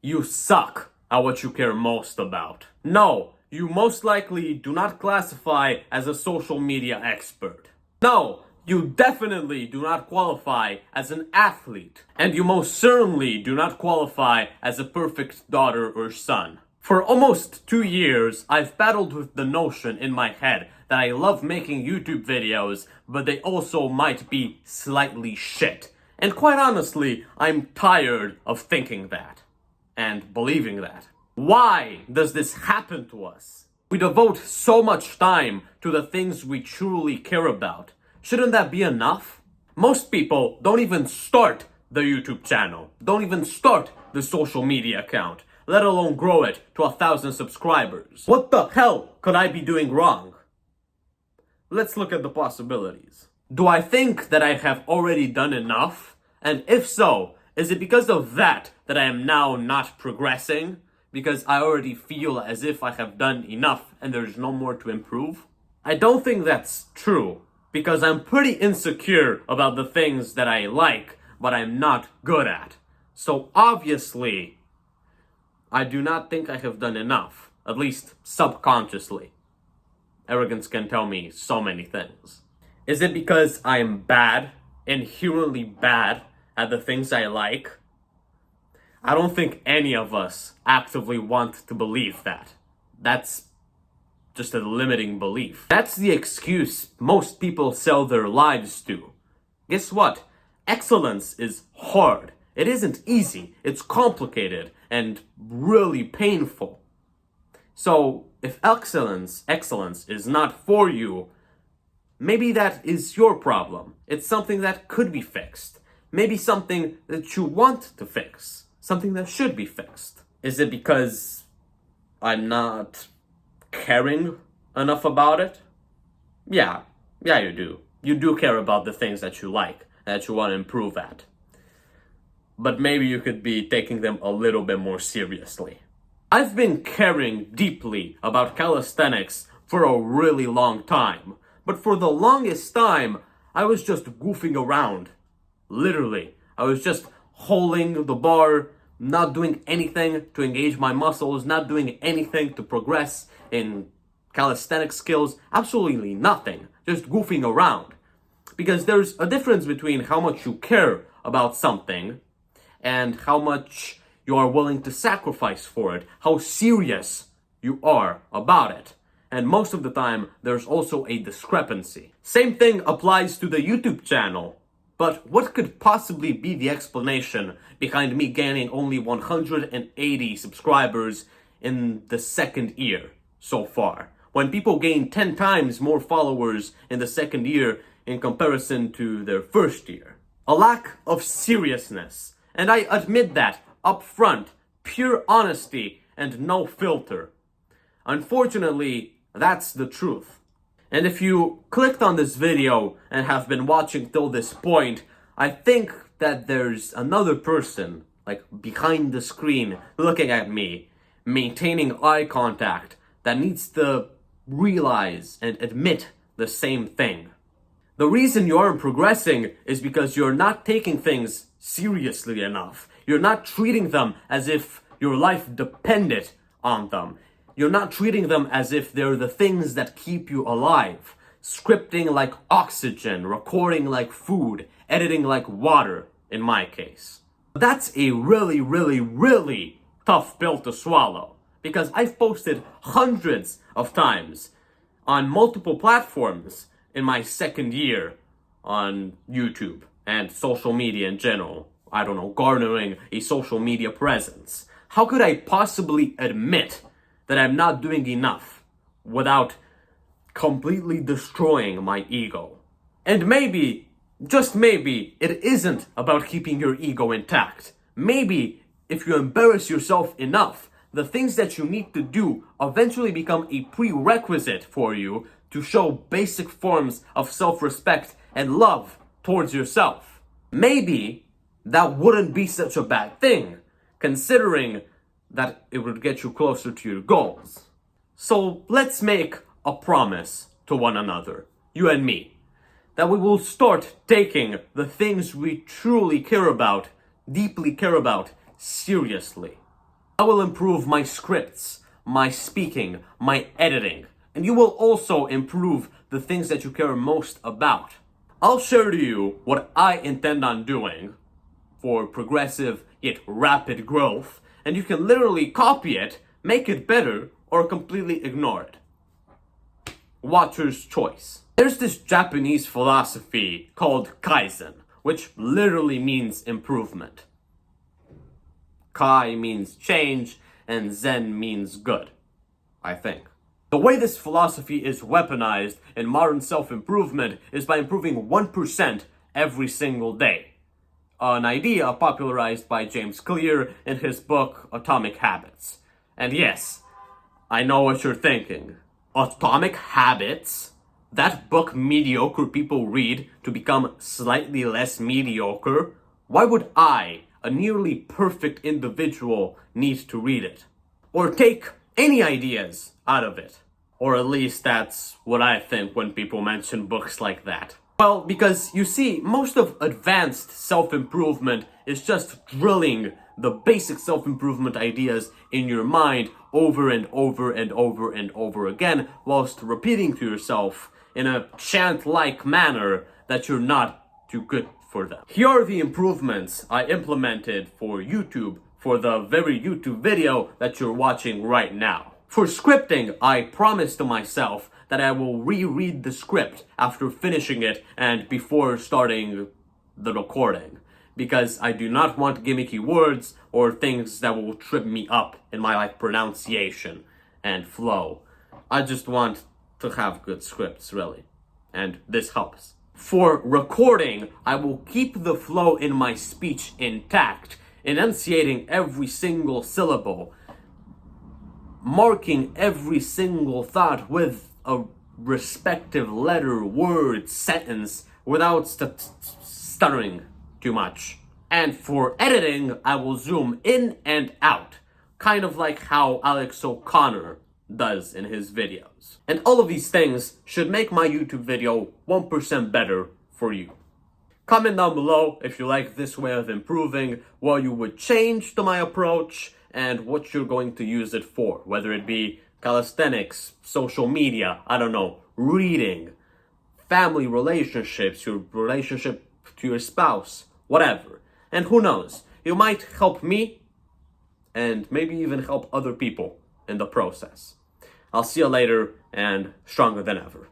You suck at what you care most about. No, you most likely do not classify as a social media expert. No, you definitely do not qualify as an athlete. And you most certainly do not qualify as a perfect daughter or son. For almost 2 years, I've battled with the notion in my head that I love making YouTube videos, but they also might be slightly shit. And quite honestly, I'm tired of thinking that and believing that. Why does this happen to us? We devote so much time to the things we truly care about. Shouldn't that be enough? Most people don't even start the YouTube channel, don't even start the social media account, let alone grow it to 1,000 subscribers. What the hell could I be doing wrong? Let's look at the possibilities. Do I think that I have already done enough? And if so, is it because of that I am now not progressing? Because I already feel as if I have done enough and there's no more to improve? I don't think that's true, because I'm pretty insecure about the things that I like, but I'm not good at. So obviously, I do not think I have done enough, at least subconsciously. Arrogance can tell me so many things. Is it because I am bad, inherently bad, at the things I like? I don't think any of us actively want to believe that. That's just a limiting belief. That's the excuse most people sell their lives to. Guess what? Excellence is hard. It isn't easy. It's complicated and really painful. So if excellence is not for you, maybe that is your problem. It's something that could be fixed. Maybe something that you want to fix. Something that should be fixed. Is it because I'm not caring enough about it? Yeah, you do. You do care about the things that you like, that you want to improve at. But maybe you could be taking them a little bit more seriously. I've been caring deeply about calisthenics for a really long time. But for the longest time, I was just goofing around. Literally, I was just holding the bar, not doing anything to engage my muscles, not doing anything to progress in calisthenic skills, absolutely nothing, just goofing around. Because there's a difference between how much you care about something and how much you are willing to sacrifice for it, how serious you are about it. And most of the time, there's also a discrepancy. Same thing applies to the YouTube channel. But what could possibly be the explanation behind me gaining only 180 subscribers in the second year so far, when people gain 10 times more followers in the second year in comparison to their first year? A lack of seriousness. And I admit that up front, pure honesty and no filter. Unfortunately, that's the truth. And if you clicked on this video and have been watching till this point, I think that there's another person, like behind the screen, looking at me, maintaining eye contact, that needs to realize and admit the same thing. The reason you aren't progressing is because you're not taking things seriously enough. You're not treating them as if your life depended on them. You're not treating them as if they're the things that keep you alive. Scripting like oxygen, recording like food, editing like water, in my case. That's a really, really, really tough pill to swallow. Because I've posted hundreds of times on multiple platforms in my second year on YouTube and social media in general. I don't know, garnering a social media presence. How could I possibly admit that I'm not doing enough without completely destroying my ego? And maybe, just maybe, it isn't about keeping your ego intact. Maybe if you embarrass yourself enough, the things that you need to do eventually become a prerequisite for you to show basic forms of self-respect and love towards yourself. Maybe that wouldn't be such a bad thing, considering that it would get you closer to your goals. So let's make a promise to one another, you and me, that we will start taking the things we truly care about, deeply care about, seriously. I will improve my scripts, my speaking, my editing, and you will also improve the things that you care most about. I'll share to you what I intend on doing for progressive yet rapid growth, and you can literally copy it, make it better, or completely ignore it. Watcher's choice. There's this Japanese philosophy called Kaizen, which literally means improvement. Kai means change, and Zen means good, I think. The way this philosophy is weaponized in modern self-improvement is by improving 1% every single day. An idea popularized by James Clear in his book Atomic Habits. And yes, I know what you're thinking. Atomic Habits? That book mediocre people read to become slightly less mediocre? Why would I, a nearly perfect individual, need to read it? Or take any ideas out of it? Or at least that's what I think when people mention books like that. Well, because you see, most of advanced self-improvement is just drilling the basic self-improvement ideas in your mind over and over and over and over again, whilst repeating to yourself in a chant-like manner that you're not too good for them. Here are the improvements I implemented for YouTube for the very YouTube video that you're watching right now. For scripting, I promised to myself that I will reread the script after finishing it and before starting the recording, because I do not want gimmicky words or things that will trip me up in my pronunciation and flow. I just want to have good scripts, really, and this helps. For recording, I will keep the flow in my speech intact, enunciating every single syllable, marking every single thought with a respective letter, word, sentence, without stuttering too much. And for editing, I will zoom in and out, kind of like how Alex O'Connor does in his videos. And all of these things should make my YouTube video 1% better for you. Comment down below if you like this way of improving, what you would change to my approach, and what you're going to use it for, whether it be calisthenics, social media, I don't know, reading, family relationships, your relationship to your spouse, whatever. And who knows, you might help me and maybe even help other people in the process. I'll see you later, and stronger than ever.